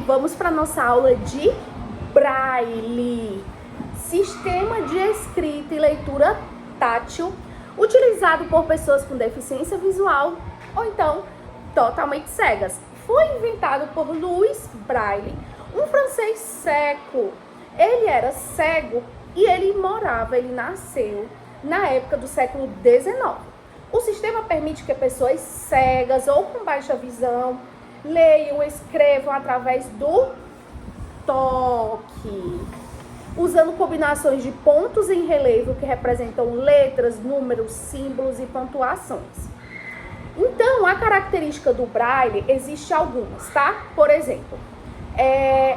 vamos para nossa aula de Braille, sistema de escrita e leitura tátil, utilizado por pessoas com deficiência visual ou então totalmente cegas. Foi inventado por Louis Braille, um francês cego. Ele era cego e ele nasceu na época do século XIX. O sistema permite que pessoas cegas ou com baixa visão leiam, escrevam através do toque, usando combinações de pontos em relevo que representam letras, números, símbolos e pontuações. Então, a característica do Braille existe algumas, tá? Por exemplo,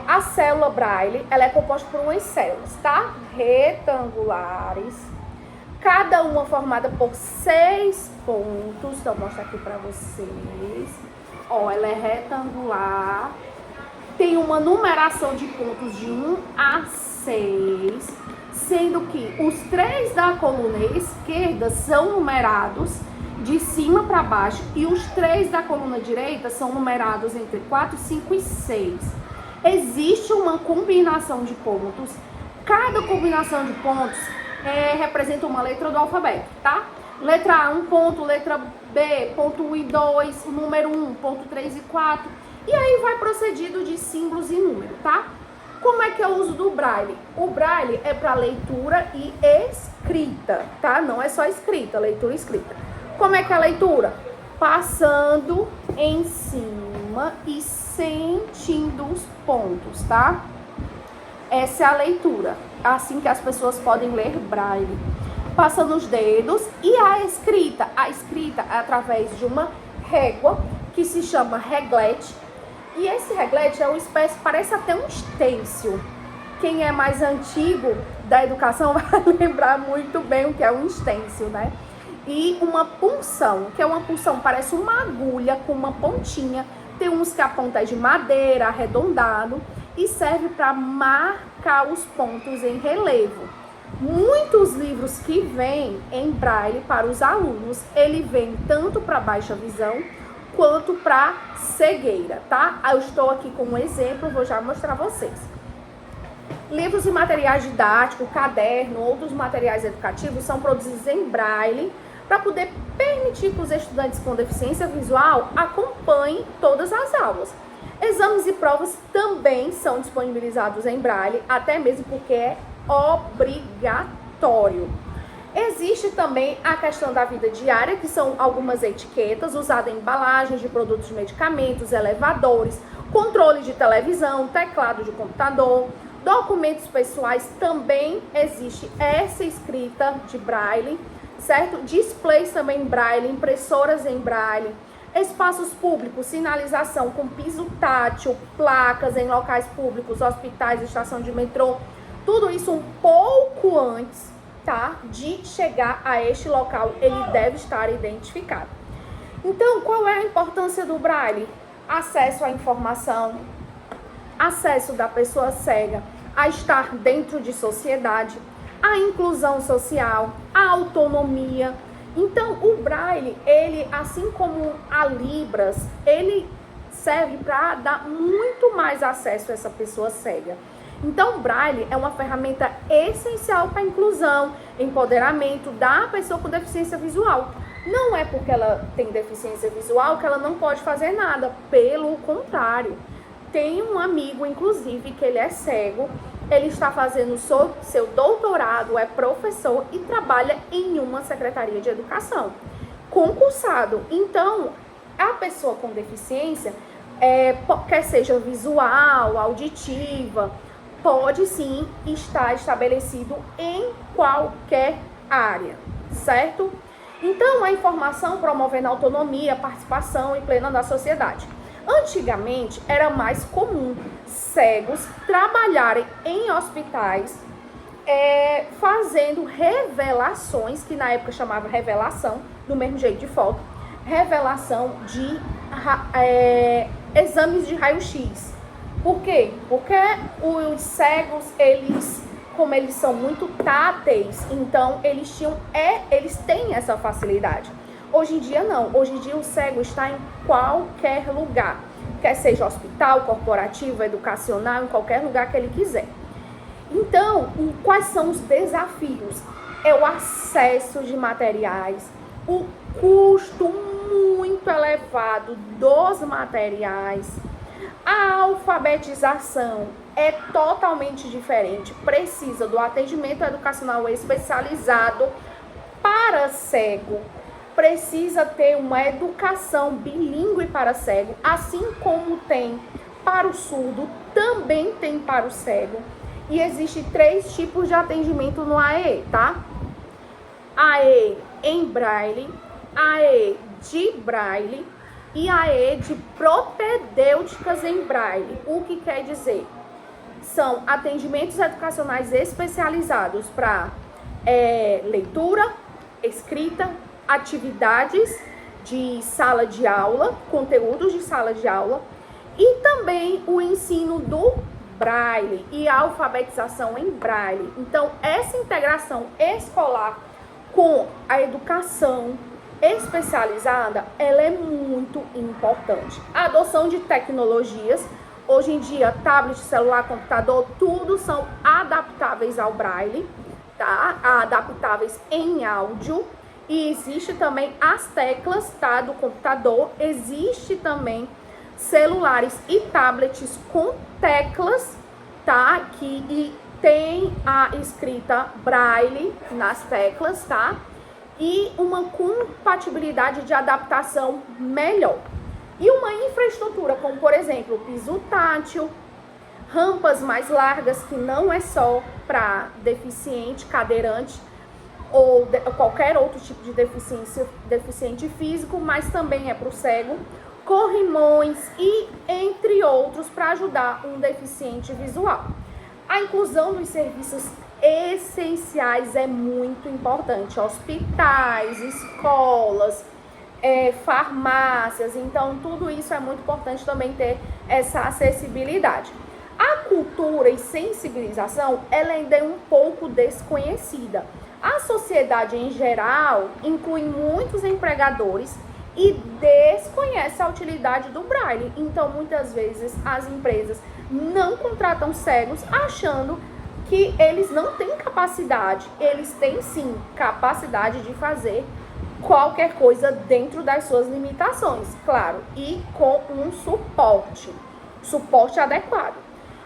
a célula Braille, ela é composta por umas células, tá? Retangulares, cada uma formada por 6 pontos. Então, vou mostrar aqui pra vocês. Ó, ela é retangular, tem uma numeração de pontos de 1 a 6, sendo que os 3 da coluna esquerda são numerados de cima para baixo e os 3 da coluna direita são numerados entre 4, 5 e 6. Existe uma combinação de pontos. Cada combinação de pontos representa uma letra do alfabeto, tá? Letra A, 1 ponto, letra B, ponto 1 e 2, o número 1, ponto 3 e 4. E aí vai procedido de símbolos e número, tá? Como é que é o uso do Braille? O Braille é para leitura e escrita, tá? Não é só escrita, leitura e escrita. Como é que é a leitura? Passando em cima e sentindo os pontos, tá? Essa é a leitura, assim que as pessoas podem ler Braille. Passando os dedos. E a escrita é através de uma régua que se chama reglete. E esse reglete é uma espécie, parece até um estêncil. Quem é mais antigo da educação vai lembrar muito bem o que é um estêncil, né? E uma punção, que é uma punção, parece uma agulha com uma pontinha. Tem uns que a ponta é de madeira, arredondado, e serve para marcar os pontos em relevo. Muitos livros que vêm em Braille para os alunos, ele vem tanto para baixa visão quanto para cegueira, tá? Eu estou aqui com um exemplo, vou já mostrar a vocês. Livros e materiais didáticos, caderno, outros materiais educativos são produzidos em Braille para poder permitir que os estudantes com deficiência visual acompanhem todas as aulas. Exames e provas também são disponibilizados em Braille, até mesmo porque é obrigatório. Existe também a questão da vida diária, que são algumas etiquetas usadas em embalagens de produtos de medicamentos, elevadores, controle de televisão, teclado de computador, documentos pessoais. Também existe essa escrita de Braille, certo? Displays também em Braille, impressoras em Braille, espaços públicos, sinalização com piso tátil, placas em locais públicos, hospitais, estação de metrô, tudo isso um pouco antes, tá, de chegar a este local, ele deve estar identificado. Então, qual é a importância do Braille? Acesso à informação, acesso da pessoa cega a estar dentro de sociedade, a inclusão social, a autonomia. Então, o Braille, ele, assim como a Libras, ele serve para dar muito mais acesso a essa pessoa cega. Então, o Braille é uma ferramenta essencial para a inclusão, empoderamento da pessoa com deficiência visual. Não é porque ela tem deficiência visual que ela não pode fazer nada, pelo contrário. Tem um amigo, inclusive, que ele é cego, ele está fazendo seu doutorado, é professor e trabalha em uma secretaria de educação, concursado. Então, a pessoa com deficiência, quer seja visual, auditiva, pode sim estar estabelecido em qualquer área, certo? Então, a informação promovendo a autonomia, participação e plena da sociedade. Antigamente, era mais comum cegos trabalharem em hospitais, fazendo revelações, que na época chamava revelação, do mesmo jeito de foto, revelação de exames de raio-x. Por quê? Porque os cegos, como eles são muito táteis, então eles têm essa facilidade. Hoje em dia não, hoje em dia o cego está em qualquer lugar. quer seja hospital, corporativo, educacional, em qualquer lugar que ele quiser. Então, quais são os desafios? É o acesso de materiais, o custo muito elevado dos materiais, a alfabetização é totalmente diferente, precisa do atendimento educacional especializado para cego, precisa ter uma educação bilíngue para cego, assim como tem para o surdo, também tem para o cego. E existe 3 tipos de atendimento no AE, tá? AE em braille, AE de braille e AE de propedêuticas em braille. O que quer dizer? São atendimentos educacionais especializados para leitura, escrita, atividades de sala de aula, conteúdos de sala de aula e também o ensino do braille e a alfabetização em braille. Então, essa integração escolar com a educação especializada, ela é muito importante. A adoção de tecnologias, hoje em dia, tablet, celular, computador, tudo são adaptáveis ao braille, tá? Adaptáveis em áudio. E existe também as teclas, tá? Do computador. Existe também celulares e tablets com teclas, tá? Que tem a escrita braille nas teclas, tá? E uma compatibilidade de adaptação melhor. E uma infraestrutura, como por exemplo, piso tátil, rampas mais largas, que não é só para deficiente, cadeirante, ou qualquer outro tipo de deficiente físico, mas também é para o cego, corrimões e entre outros para ajudar um deficiente visual. A inclusão dos serviços essenciais é muito importante, hospitais, escolas, farmácias, então tudo isso é muito importante também ter essa acessibilidade. A cultura e sensibilização, ela ainda é um pouco desconhecida. A sociedade em geral inclui muitos empregadores e desconhece a utilidade do braille. Então, muitas vezes, as empresas não contratam cegos achando que eles não têm capacidade. Eles têm, sim, capacidade de fazer qualquer coisa dentro das suas limitações, claro, e com um suporte adequado.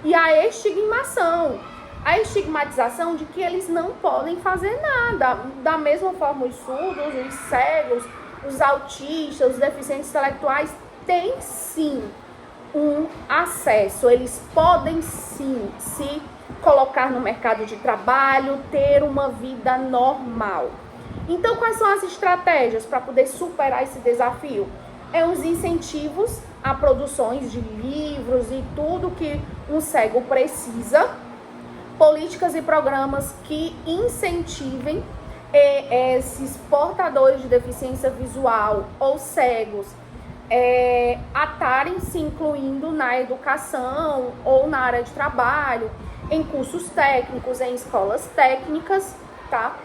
E a estigmatização de que eles não podem fazer nada. Da mesma forma, os surdos, os cegos, os autistas, os deficientes intelectuais têm sim um acesso, eles podem sim se colocar no mercado de trabalho, ter uma vida normal. Então, quais são as estratégias para poder superar esse desafio? Os incentivos a produções de livros e tudo que um cego precisa, políticas e programas que incentivem esses portadores de deficiência visual ou cegos a estarem se incluindo na educação ou na área de trabalho, em cursos técnicos, em escolas técnicas, tá?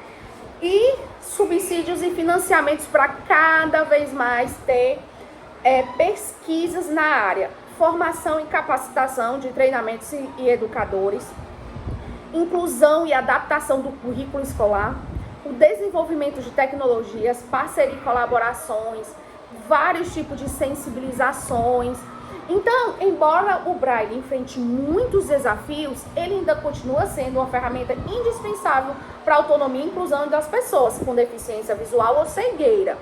E subsídios e financiamentos para cada vez mais ter pesquisas na área, formação e capacitação de treinamentos e educadores, inclusão e adaptação do currículo escolar, o desenvolvimento de tecnologias, parceria e colaborações, vários tipos de sensibilizações. Então, embora o braille enfrente muitos desafios, ele ainda continua sendo uma ferramenta indispensável para a autonomia e inclusão das pessoas com deficiência visual ou cegueira,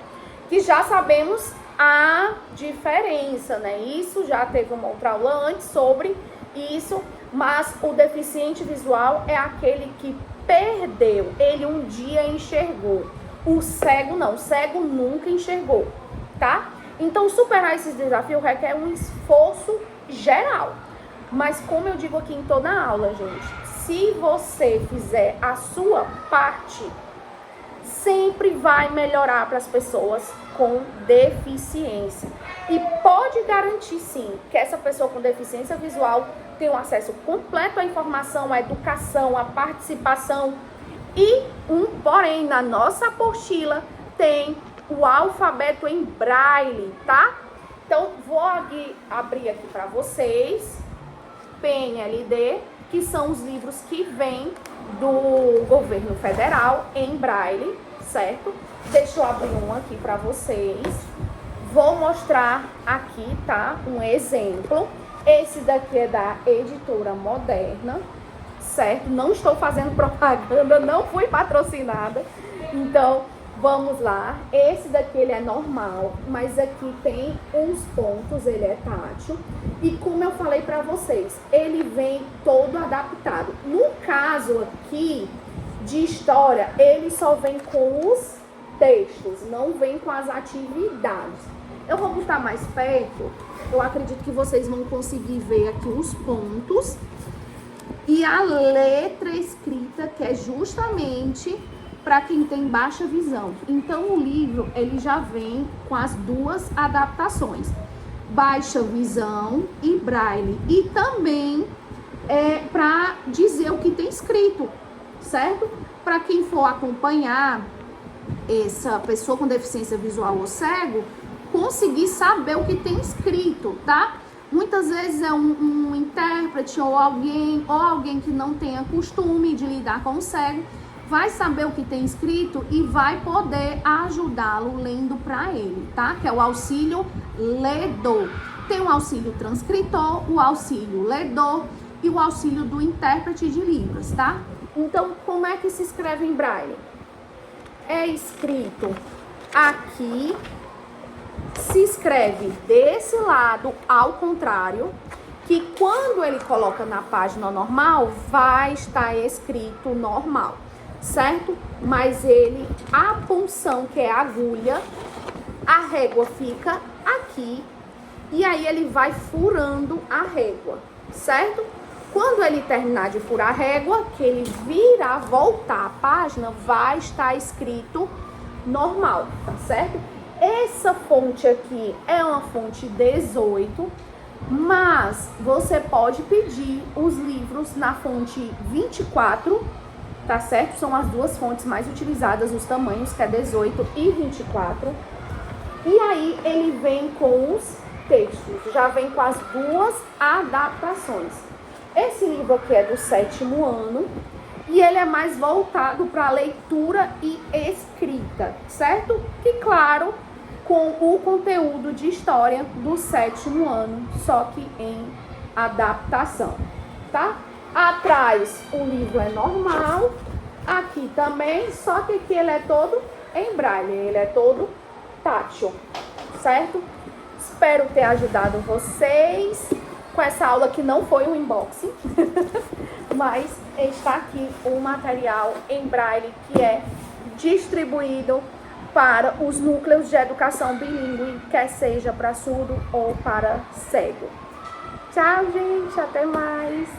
que já sabemos a diferença, né? Isso já teve uma outra aula antes sobre isso, mas o deficiente visual é aquele que perdeu, ele um dia enxergou. O cego não, o cego nunca enxergou, tá? Então, superar esses desafios requer um esforço geral. Mas como eu digo aqui em toda a aula, gente, se você fizer a sua parte, sempre vai melhorar para as pessoas com deficiência. E pode garantir, sim, que essa pessoa com deficiência visual tem um acesso completo à informação, à educação, à participação. E porém, na nossa apostila tem o alfabeto em braille, tá? Então, vou abrir aqui para vocês, PNLD, que são os livros que vêm do governo federal em braille, certo? Deixa eu abrir um aqui para vocês. Vou mostrar aqui, tá? Um exemplo. Esse daqui é da Editora Moderna, certo? Não estou fazendo propaganda, não fui patrocinada. Então, vamos lá. Esse daqui ele é normal, mas aqui tem uns pontos, ele é tátil. E como eu falei para vocês, ele vem todo adaptado. No caso aqui de história, ele só vem com os textos, não vem com as atividades. Eu vou botar mais perto, eu acredito que vocês vão conseguir ver aqui os pontos e a letra escrita, que é justamente para quem tem baixa visão. Então, o livro, ele já vem com as duas adaptações, baixa visão e braille. E também para dizer o que tem escrito, certo? Para quem for acompanhar essa pessoa com deficiência visual ou cego, conseguir saber o que tem escrito, tá? Muitas vezes é um intérprete ou alguém que não tenha costume de lidar com o cego, vai saber o que tem escrito e vai poder ajudá-lo lendo para ele, tá? Que é o auxílio ledor. Tem o auxílio transcritor, o auxílio ledor e o auxílio do intérprete de Libras, tá? Então, como é que se escreve em braille? É escrito aqui, se escreve desse lado ao contrário, que quando ele coloca na página normal, vai estar escrito normal, certo? Mas a punção, que é a agulha, a régua fica aqui, e aí ele vai furando a régua, certo? Quando ele terminar de furar a régua, que ele virar, voltar a página, vai estar escrito normal, tá certo? Essa fonte aqui é uma fonte 18, mas você pode pedir os livros na fonte 24, tá certo? São as duas fontes mais utilizadas, os tamanhos, que é 18 e 24. E aí ele vem com os textos, já vem com as duas adaptações. Esse livro aqui é do 7º ano e ele é mais voltado para leitura e escrita, certo? E claro, com o conteúdo de história do 7º ano, só que em adaptação, tá? Atrás o livro é normal, aqui também, só que aqui ele é todo em braille, ele é todo tátil, certo? Espero ter ajudado vocês com essa aula que não foi um unboxing, mas está aqui o material em braille que é distribuído para os núcleos de educação bilíngue, quer seja para surdo ou para cego. Tchau, gente, até mais!